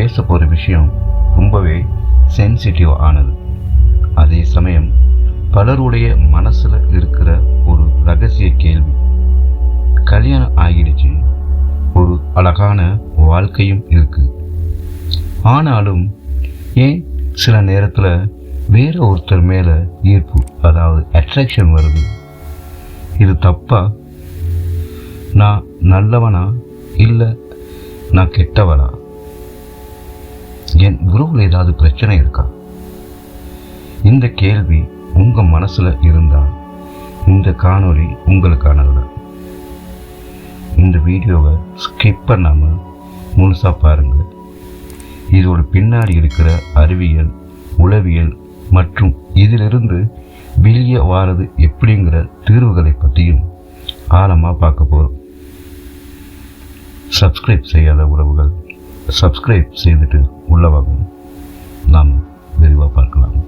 பேச போகிற விஷயம் ரொம்பவே சென்சிட்டிவ் ஆனது. அதே சமயம் பலருடைய மனசில் இருக்கிற ஒரு ரகசிய கேள்வி. கல்யாணம் ஆகிடுச்சு, ஒரு அழகான வாழ்க்கையும் இருக்கு, ஆனாலும் ஏன் சில நேரத்தில் வேற ஒருத்தர் மேலே ஈர்ப்பு, அதாவது அட்ராக்ஷன் வருது? இது தப்பா? நான் நல்லவனா இல்லை நான் கெட்டவனா? என் உறவுல ஏதாவது பிரச்சனை இருக்கா? இந்த கேள்வி உங்க மனசுல இருந்தா இந்த காணொளி உங்களுக்கானது. இந்த வீடியோவை ஸ்கிப் பண்ணாம முழுசா பாருங்க. இதோட பின்னாடி இருக்கிற அறிவியல், உளவியல் மற்றும் இதிலிருந்து வெளியே வாரது எப்படிங்கிற தீர்வுகளை பற்றியும் ஆழமாக பார்க்க போகிறோம். சப்ஸ்கிரைப் செய்யாத உறவுகள் சப்ஸ்கிரைப் செய்துட்டு உள்ளவாங்க, நாம் விரிவாக பார்க்கலாம்.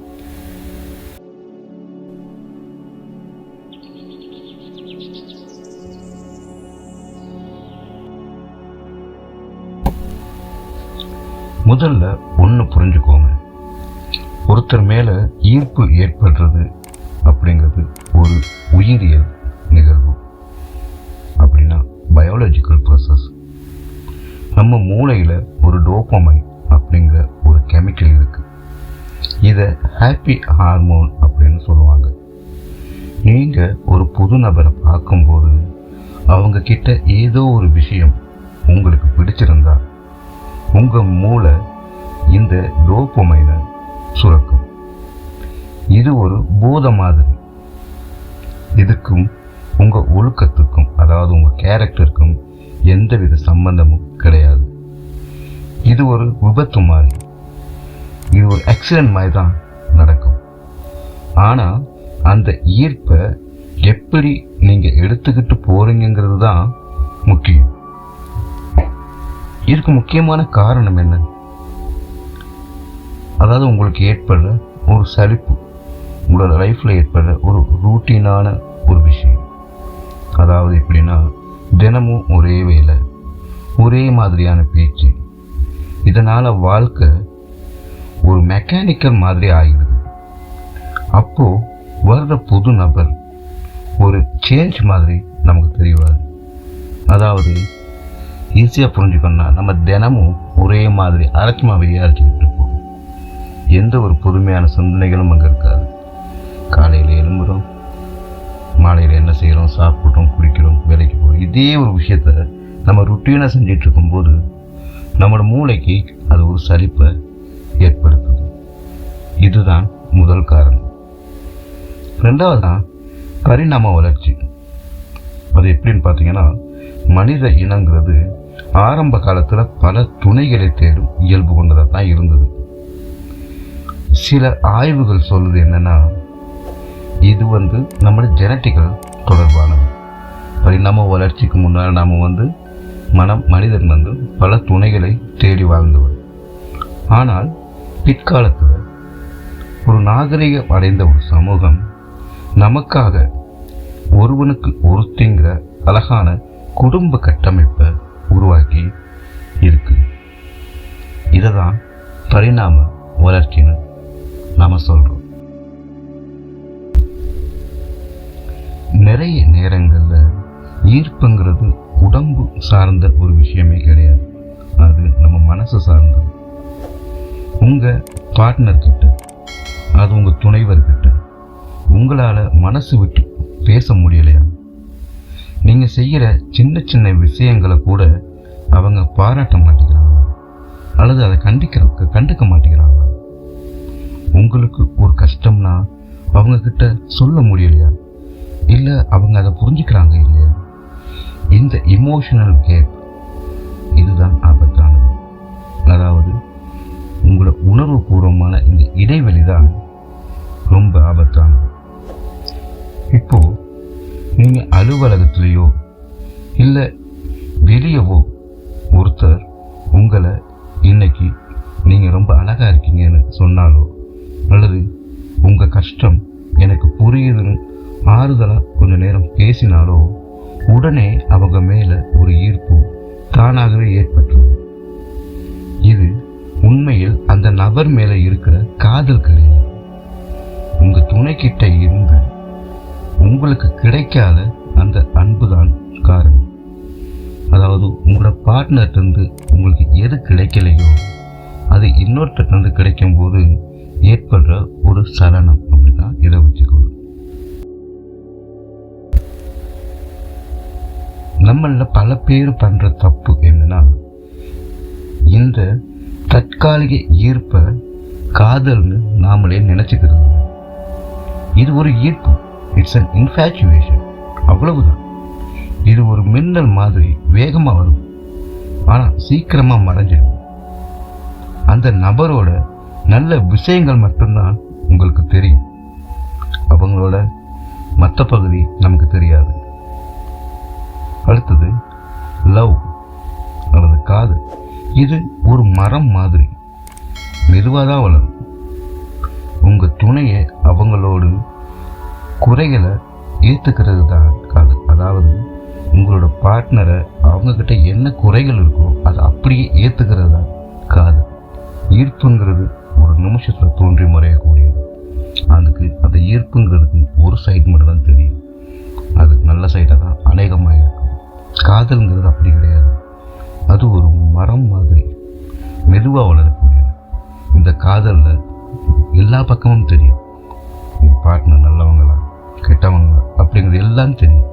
முதல்ல ஒன்று புரிஞ்சுக்கோங்க, ஒருத்தர் மேலே ஈர்ப்பு ஏற்படுறது அப்படிங்கிறது ஒரு உயிரியல் நிகழ்வு. அப்படின்னா பயாலஜிக்கல் ப்ராசஸ். நம்ம மூளையில் ஒரு டோபமைன் அப்படிங்கிற ஒரு கெமிக்கல் இருக்குது. இதை ஹாப்பி ஹார்மோன் அப்படின்னு சொல்லுவாங்க. நீங்கள் ஒரு புது நபரை பார்க்கும்போது அவங்க கிட்ட ஏதோ ஒரு விஷயம் உங்களுக்கு பிடிச்சிருந்தா உங்கள் மூளை இந்த டோபமைனை சுரக்கும். இது ஒரு போதை மாதிரி. இதுக்கும் உங்கள் ஒழுக்கத்துக்கும், அதாவது உங்கள் கேரக்டருக்கும் எந்தவித சம்பந்தமும் கிடையாது. இது ஒரு விபத்து மாதிரி, இது ஒரு ஆக்சிடென்ட் மாதிரி தான் நடக்கும். ஆனால் அந்த ஈர்ப்பை எப்படி நீங்கள் எடுத்துக்கிட்டு போகிறீங்கிறது தான் முக்கியம். இதுக்கு முக்கியமான காரணம் என்ன? அதாவது உங்களுக்கு ஏற்படுற ஒரு சலிப்பு, உங்களோட லைஃப்பில் ஏற்படுற ஒரு ரூட்டீனான ஒரு விஷயம். அதாவது எப்படின்னா, தினமும் ஒரே வேலை, ஒரே மாதிரியான பேச்சு. இதனால் வாழ்க்கை ஒரு மெக்கானிக்கல் மாதிரி ஆகிடுது. அப்போது வர்ற புது நபர் ஒரு சேஞ்ச் மாதிரி நமக்கு தெரியாது. அதாவது ஈஸியாக புரிஞ்சுக்கணும்னா, நம்ம தினமும் ஒரே மாதிரி அரைச்சமாகவே அரைச்சிக்கிட்டு இருப்போம். எந்த ஒரு புதுமையான சிந்தனைகளும் அங்கே இருக்காது. காலையில் எழும்புகிறோம், மாலையில் என்ன செய்கிறோம், சாப்பிட்றோம், குடிக்கிறோம், வேலைக்கு போகிறோம். இதே ஒரு விஷயத்த நம்ம ருட்டீனாக செஞ்சிட்டு இருக்கும்போது நம்மளோட மூளைக்கு அது ஒரு சலிப்பை ஏற்படுத்துது. இதுதான் முதல் காரணம். ரெண்டாவது தான் பரிணாம வளர்ச்சி. அது எப்படின்னு பார்த்தீங்கன்னா, மனித இனங்கிறது ஆரம்ப காலத்தில் பல துணைகளை தேடும் இயல்பு கொண்டதாக தான் இருந்தது. சில ஆய்வுகள் சொல்லுது என்னன்னா, இது நம்மளோட ஜெனட்டிக்கல் தொடர்பானது. பரிணாம வளர்ச்சிக்கு முன்னால் நாம் மனிதன் பல துணைகளை தேடி வாழ்ந்தவர். ஆனால் பிற்காலத்தில் ஒரு நாகரிகம் அடைந்த ஒரு சமூகம் நமக்காக ஒருவனுக்கு ஒருத்திங்கிற அழகான குடும்ப கட்டமைப்பை உருவாக்கி இருக்கு. இதை தான் பரிணாம வளர்ச்சின்னு நாம சொல்றோம். நிறைய நேரங்களில் ஈர்ப்புங்கிறது உடம்பு சார்ந்த ஒரு விஷயமே கிடையாது, அது நம்ம மனசு சார்ந்தது. உங்கள் பார்ட்னர்கிட்ட, அது உங்கள் துணைவர்கிட்ட உங்களால் மனசு விட்டு பேச முடியலையா? நீங்கள் செய்கிற சின்ன சின்ன விஷயங்களை கூட அவங்க பாராட்ட மாட்டேங்கிறாங்க, அல்லது அதை கண்டுக்க மாட்டேங்கிறாங்க. உங்களுக்கு ஒரு கஷ்டம்னா அவங்கக்கிட்ட சொல்ல முடியலையா? இல்லை அவங்க அதை புரிஞ்சுக்கிறாங்க இல்லையா? இந்த இமோஷனல் கேப், இதுதான் ஆபத்தானது. அதாவது உங்களோட உணர்வு பூர்வமான இந்த இடைவெளி தான் ரொம்ப ஆபத்தானது. இப்போது நீங்கள் அலுவலகத்திலேயோ இல்லை வெளியவோ ஒருத்தர் உங்களை இன்னைக்கு நீங்கள் ரொம்ப அழகாக இருக்கீங்கன்னு சொன்னாலோ, அல்லது உங்கள் கஷ்டம் எனக்கு புரியுதுன்னு ஆறுதலாக கொஞ்சம் நேரம் பேசினாலோ, உடனே அவங்க மேலே ஒரு ஈர்ப்பு தானாகவே ஏற்பட்டுரும். இது உண்மையில் அந்த நபர் மேல இருக்கிற காதல் கிடையாது. உங்க துணை கிட்ட இருந்து உங்களுக்கு கிடைக்காத அந்த அன்புதான் காரணம். அதாவது உங்களோட பார்ட்னர்ட்ட இருந்து உங்களுக்கு எது கிடைக்கலையோ அது இன்னொருத்தர் இருந்து கிடைக்கும் போது ஏற்படுற ஒரு சலனம் அப்படிதான் இதை வச்சுக்கணும். நம்மள பல பேர் பண்ற தப்பு என்னன்னா, இந்த தற்காலிக ஈர்ப்ப காதல்னு நாமளே நினைச்சுக்கிறது. இது ஒரு ஈர்ப்பு, இட்ஸ் அன் இன்ஃபேச்சுவேஷன், அவ்வளவுதான். இது ஒரு மின்னல் மாதிரி வேகமா வரும், ஆனா சீக்கிரமா மறைஞ்சிடும். அந்த நபரோட நல்ல விஷயங்கள் மட்டும்தான் உங்களுக்கு தெரியும், அவங்களோட மற்ற பகுதி நமக்கு தெரியாது. அடுத்தது லவ் அல்லது காதல். இது ஒரு மரம் மாதிரி மெதுவாக தான் வளரும். உங்க துணையை அவங்களோட குறைகளை ஏற்றுக்கிறது தான் காதல். அதாவது உங்களோட பார்ட்னரை அவங்கக்கிட்ட என்ன குறைகள் இருக்கோ அதை அப்படியே ஏற்றுக்கிறது தான் காதல். ஈர்ப்புங்கிறது ஒரு நிமிஷத்தில் தோன்றி மறையக்கூடியது. அதுக்கு அந்த ஈர்ப்புங்கிறதுக்கு ஒரு சைடு மட்டும் தான் தெரியும், அது நல்ல சைடாக தான் அநேகமாக இருக்கும். காதல்ங்கிறது அப்படி கிடையாது, அது ஒரு மரம் மாதிரி மெதுவாக வளரக்கூடியது. இந்த காதலில் எல்லா பக்கமும் தெரியும், என் பார்ட்னர் நல்லவங்களா கெட்டவங்களா அப்படிங்கிறது எல்லாம் தெரியும்.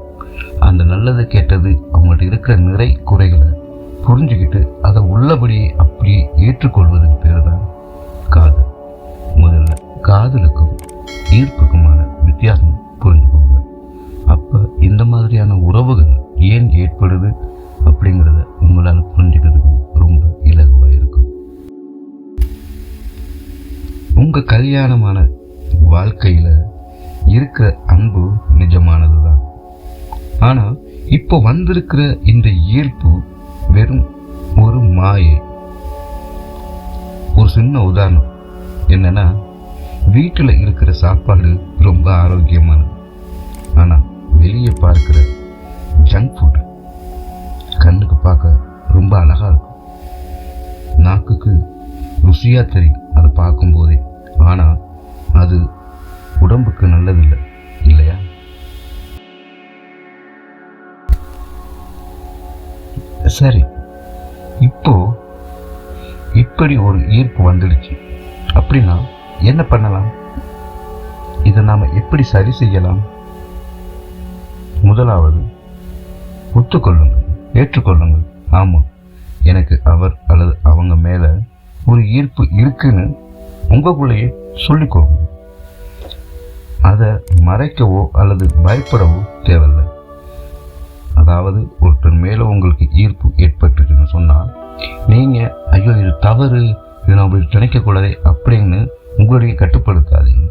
அந்த நல்லது கெட்டது அவங்கள்ட்ட இருக்கிற நிறை குறைகளை புரிஞ்சுக்கிட்டு அதை உள்ளபடியே அப்படியே ஏற்றுக்கொள்வதற்கு பேர் தான் காதல். முதல்ல காதலுக்கும் ஈர்ப்புக்குமான வித்தியாசம் புரிஞ்சுக்கோங்க. அப்போ இந்த மாதிரியான உறவுகள் ஏன் ஏற்படுது அப்படிங்கிறத உங்களால் புரிஞ்சுக்கிறதுக்கு ரொம்ப இலகுவாக இருக்கும். உங்கள் கல்யாணமான வாழ்க்கையில் இருக்கிற அன்பு நிஜமானது தான். ஆனால் இப்போ வந்திருக்கிற இந்த ஈர்ப்பு வெறும் ஒரு மாயை. ஒரு சின்ன உதாரணம் என்னன்னா, வீட்டில் இருக்கிற சாப்பாடு ரொம்ப ஆரோக்கியமானது, ஆனால் வெளியே பார்க்கிற ஜங்க் ஃபுட் கண்ணுக்கு பார்க்க ரொம்ப அழகா இருக்கும், நாக்குக்கு ருசியா தெரியும் அதை பார்க்கும்போதே. ஆனால் அது உடம்புக்கு நல்லதில்லை, இல்லையா? சரி, இப்போ இப்படி ஒரு ஈர்ப்பு வந்துடுச்சு அப்படின்னா என்ன பண்ணலாம்? இதை நாம எப்படி சரி செய்யலாம்? முதலாவது, ஒத்துக்கொள்ளுங்கள், ஏற்றுக்கொள்ளுங்கள். ஆமாம், எனக்கு அவர் அல்லது அவங்க மேல ஒரு ஈர்ப்பு இருக்குன்னு உங்களுக்குள்ளேயே சொல்லிக்கோங்க. அதை மறைக்கவோ அல்லது பயப்படவோ தேவையில்லை. அதாவது ஒருத்தர் மேலே உங்களுக்கு ஈர்ப்பு ஏற்பட்டுச்சுன்னு சொன்னால் நீங்கள் ஐயோ இது தவறு, இது நான் அப்படி நினைக்கக்கூடாது அப்படின்னு உங்களுடைய கட்டுப்படுத்தாதீங்க.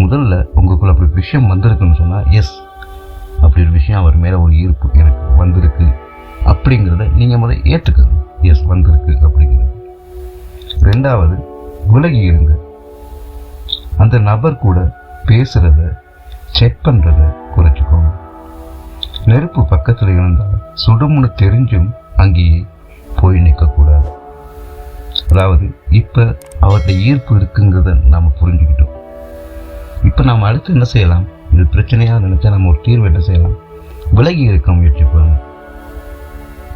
முதல்ல உங்களுக்குள்ள அப்படி விஷயம் வந்திருக்குன்னு சொன்னால் எஸ், அப்படி ஒரு விஷயம் அவர் மேலே ஒரு ஈர்ப்பு எனக்கு வந்திருக்கு அப்படிங்கிறத நீங்கள் முதல்ல ஏற்றுக்கணும். எஸ், வந்திருக்கு அப்படிங்கிறது. ரெண்டாவது, விலகி இருங்க. அந்த நபர் கூட பேசுகிறத செக் பண்ணுறத குறைச்சிக்கோங்க. நெருப்பு பக்கத்தில் இருந்தால் சுடுமுன்னு தெரிஞ்சும் அங்கேயே போய் நிற்கக்கூடாது. அதாவது இப்போ அவர்கிட்ட ஈர்ப்பு இருக்குங்கிறத நாம் புரிஞ்சுக்கிட்டோம். இப்போ நாம் அடுத்து என்ன செய்யலாம்? இது பிரச்சனையாக நினச்சா நம்ம ஒரு தீர்வு என்ன செய்யலாம்? விலகி இருக்க முயற்சி பண்ணுங்க.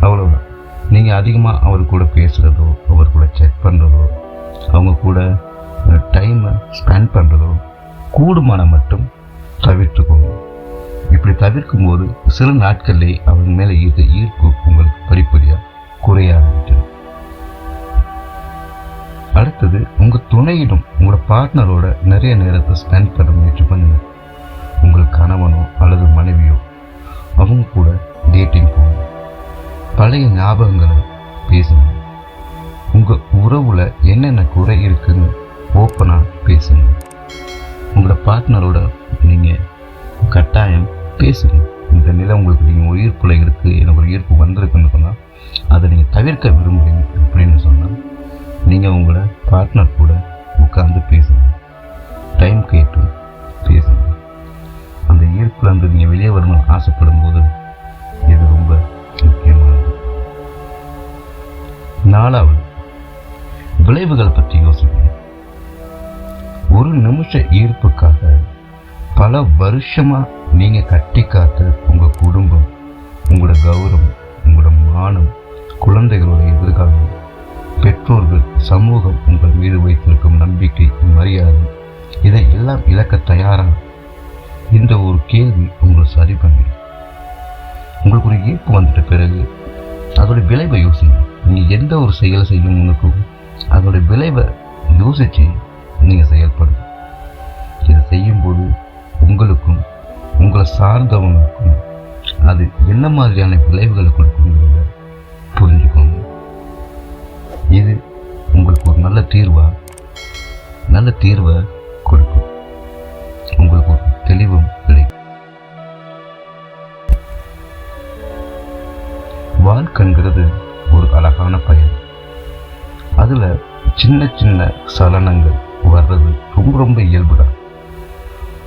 அவ்வளோதான். நீங்கள் அதிகமாக அவர் கூட பேசுகிறதோ, அவர் கூட செக் பண்ணுறதோ, அவங்க கூட டைமை ஸ்பெண்ட் பண்ணுறதோ கூடுமான மட்டும் தவிர்த்துக்கோங்க. இப்படி தவிர்க்கும் போது சில நாட்கள்லேயே அவங்க மேலே இருக்க ஈர்ப்பு உங்களுக்கு படிப்படியாக குறைய ஆரம்பிச்சிடும். அடுத்தது, உங்கள் துணையிடம் உங்களோட பார்ட்னரோட நிறைய நேரத்தை ஸ்பெண்ட் பண்ண முயற்சி பண்ணுங்க. உங்கள் கணவனோ அல்லது மனைவியோ அவங்க கூட டேட்டிங் போங்க. பழைய ஞாபகங்களை பேசுங்க. உங்கள் உறவுல என்னென்ன குறை இருக்குன்னு ஓப்பனாக பேசுங்க. உங்களோட பார்ட்னரோட நீங்கள் கட்டாயம் பேசுங்க. இந்த நிலை உங்களுக்கு நீங்கள் ஒரு ஈர்ப்புல இருக்குது, எனக்கு ஒரு ஈர்ப்பு வந்திருக்குன்னு சொன்னால் அதை நீங்கள் தவிர்க்க விரும்புகிறீங்க அப்படின்னு சொன்னால் நீங்கள் உங்களோட பார்ட்னர் கூட உட்கார்ந்து பேசுங்க. டைம் கேட்டு பேசுங்க. அந்த ஈர்ப்புலேருந்து நீங்கள் வெளியே வரணும்னு ஆசைப்படும் போது இது ரொம்ப முக்கியமானது. நாலாவது, விளைவுகளை பற்றி யோசிக்கணும். ஒரு நிமிஷ ஈர்ப்புக்காக பல வருஷமா நீங்க கட்டி காத்த உங்க குடும்பம், உங்களோட கௌரவம், உங்களோட மானம், குழந்தைகளோட எதிர்காலம், பெற்றோர்கள், சமூகம் உங்கள் மீது வைத்திருக்கும் நம்பிக்கை, மரியாதை, இதை எல்லாம் இழக்க தயாரா? இந்த ஒரு கேள்வி உங்களை சரி பண்ணிடும். உங்களுக்கு ஒரு ஈர்ப்பு வந்துட்ட பிறகு அதோட விளைவை யோசிங்க. நீங்க எந்த ஒரு செயலை செய்யும் முன்னுக்கும் அதோட விளைவை யோசிச்சு நீங்க செயல்படுங்க. இதை செய்யும்போது உங்களுக்கும் உங்களை சார்ந்தவங்களுக்கும் அது என்ன மாதிரியான விளைவுகளை கொடுக்குங்கிறத புரிஞ்சுக்கோங்க. இது உங்களுக்கு ஒரு நல்ல தீர்வை கொடுக்கும். உங்களுக்கு ஒரு தெளிவும் கிடைக்கும். வாழ்க்கைங்கிறது ஒரு அழகான பயணம். அதுல சின்ன சின்ன சலனங்கள் வர்றது ரொம்ப இயல்புதான்.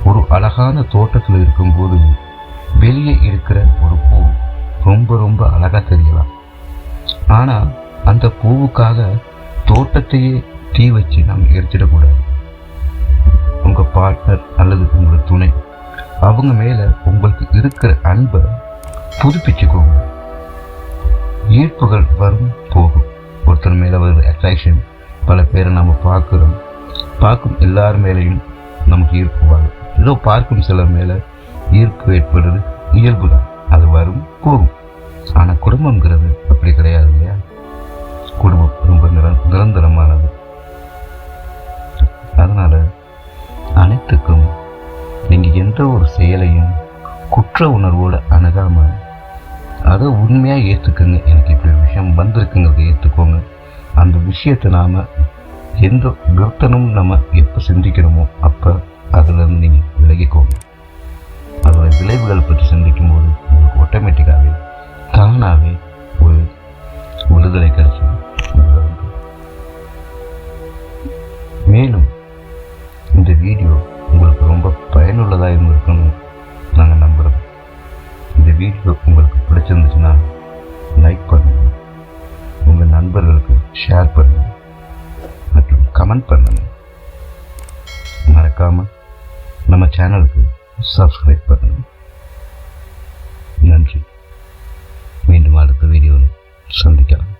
ஒரு அழகான தோட்டத்தில் இருக்கும்போது வெளியே இருக்கிற ஒரு பூ ரொம்ப அழகா தெரியலாம். ஆனா அந்த பூவுக்காக தோட்டத்தையே தீ வச்சு நாம் எரிச்சிடக்கூடாது. உங்க பார்ட்னர் அல்லது உங்களோட துணை, அவங்க மேல உங்களுக்கு இருக்கிற அன்பை புதுப்பிச்சுக்கோங்க. ஈர்ப்புகள் வரும் போகும். ஒருத்தர் மேல வருது அட்ராக்ஷன். பல பேரை நம்ம பார்க்கும் எல்லார் மேலேயும் நமக்கு ஈர்ப்பு வரும். ஏதோ பார்க்கும் சிலர் மேல ஈர்ப்பு ஏற்படுறது இயல்பு தான். அது வரும் போகும். ஆனா குடும்பம்ங்கிறது அப்படி கிடையாது இல்லையா? குடும்பம் ரொம்ப நிரந்தரமானது. அதனால அனைத்துக்கும் நீங்க எந்த ஒரு செயலையும் குற்ற உணர்வோட அணுகாம அதை உண்மையா ஏற்றுக்குங்க. எனக்கு இப்படி ஒரு விஷயம் வந்திருக்குங்கிறத ஏற்றுக்கோங்க. அந்த விஷயத்தை நாம எந்த நிறுத்தணும் நம்ம எப்போ சிந்திக்கிறோமோ அப்போ அதுலேருந்து நீங்கள் விலகிக்கோங்க. அதோட விளைவுகளை பற்றி சிந்திக்கும் போது உங்களுக்கு ஆட்டோமேட்டிக்காகவே தானாகவே ஒரு விடுதலை கிடைச்சிடும். மேலும் இந்த வீடியோ உங்களுக்கு ரொம்ப பயனுள்ளதாக இருந்திருக்குன்னு நாங்கள் நம்புகிறோம். இந்த வீடியோ உங்களுக்கு பிடிச்சிருந்துச்சுன்னா லைக் பண்ணுங்கள், உங்கள் நண்பர்களுக்கு ஷேர் பண்ணுங்கள் மற்றும் கமெண்ட் பண்ணுங்கள். மறக்காமல் நம்ம சேனலுக்கு சப்ஸ்கிரைப் பண்ணுங்கள். நன்றி. மீண்டும் அடுத்த வீடியோவில் சந்திக்கலாம்.